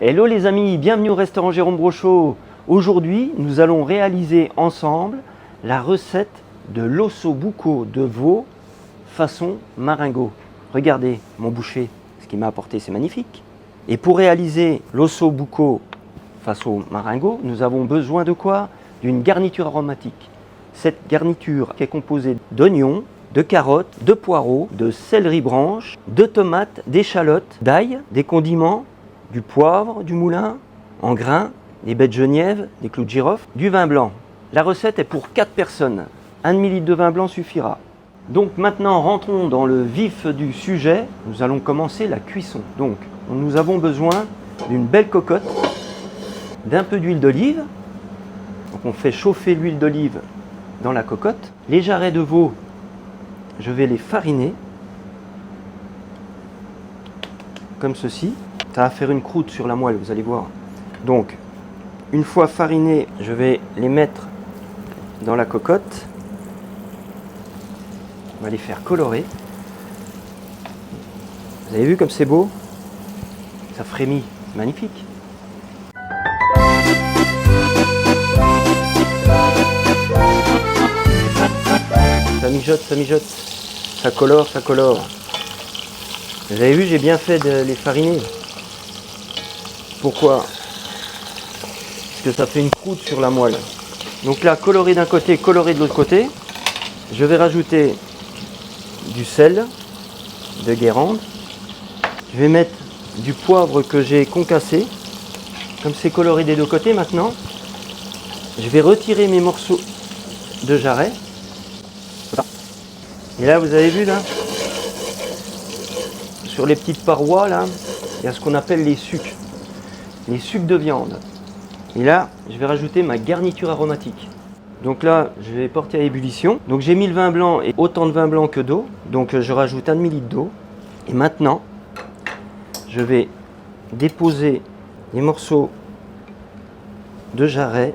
Hello les amis, bienvenue au restaurant Jérôme Brochot. Aujourd'hui, nous allons réaliser ensemble la recette de l'ossobuco de veau façon marengo. Regardez mon boucher, ce qu'il m'a apporté, c'est magnifique. Et pour réaliser l'ossobuco façon marengo, nous avons besoin de quoi? D'une garniture aromatique. Cette garniture est composée d'oignons, de carottes, de poireaux, de céleri branche, de tomates, d'échalotes, d'ail, des condiments, du poivre, du moulin, en grains, des baies de genièvre, des clous de girofle, du vin blanc. La recette est pour 4 personnes. 1 demi-litre de vin blanc suffira. Donc maintenant, rentrons dans le vif du sujet. Nous allons commencer la cuisson. Donc, nous avons besoin d'une belle cocotte, d'un peu d'huile d'olive. Donc on fait chauffer l'huile d'olive dans la cocotte. Les jarrets de veau, je vais les fariner, comme ceci. Ça va faire une croûte sur la moelle, vous allez voir. Donc, une fois farinés, je vais les mettre dans la cocotte. On va les faire colorer. Vous avez vu comme c'est beau? Ça frémit, c'est magnifique. Ça mijote, ça colore, ça colore. Vous avez vu, j'ai bien fait de les fariner. Pourquoi? Parce que ça fait une croûte sur la moelle. Donc là, coloré d'un côté, coloré de l'autre côté. Je vais rajouter du sel de Guérande. Je vais mettre du poivre que j'ai concassé. Comme c'est coloré des deux côtés maintenant, je vais retirer mes morceaux de jarret. Et là, vous avez vu là, sur les petites parois là, il y a ce qu'on appelle les sucs de viande. Et là, je vais rajouter ma garniture aromatique. Donc là, je vais porter à ébullition. Donc j'ai mis le vin blanc et autant de vin blanc que d'eau. Donc je rajoute 1 demi-litre d'eau. Et maintenant, je vais déposer les morceaux de jarret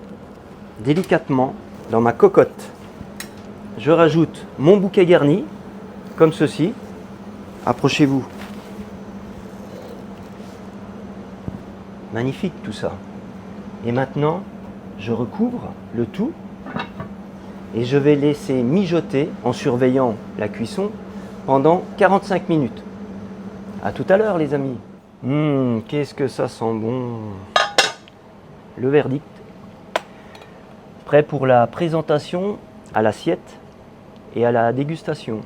délicatement dans ma cocotte. Je rajoute mon bouquet garni, comme ceci. Approchez-vous. Magnifique tout ça. Et maintenant, je recouvre le tout et je vais laisser mijoter en surveillant la cuisson pendant 45 minutes. À tout à l'heure les amis. Qu'est-ce que ça sent bon. Le verdict. Prêt pour la présentation à l'assiette et à la dégustation.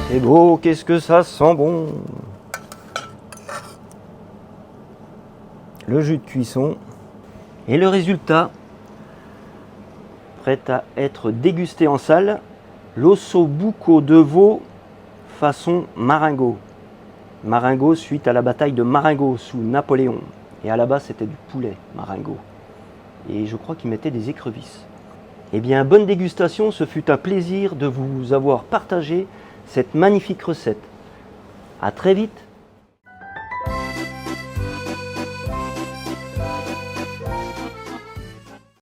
C'est beau, qu'est-ce que ça sent bon. Le jus de cuisson et le résultat, prêt à être dégusté en salle, l'ossobuco de veau façon marengo. Marengo suite à la bataille de Marengo sous Napoléon. Et à la base c'était du poulet marengo. Et je crois qu'ils mettaient des écrevisses. Eh bien, bonne dégustation, ce fut un plaisir de vous avoir partagé cette magnifique recette. À très vite.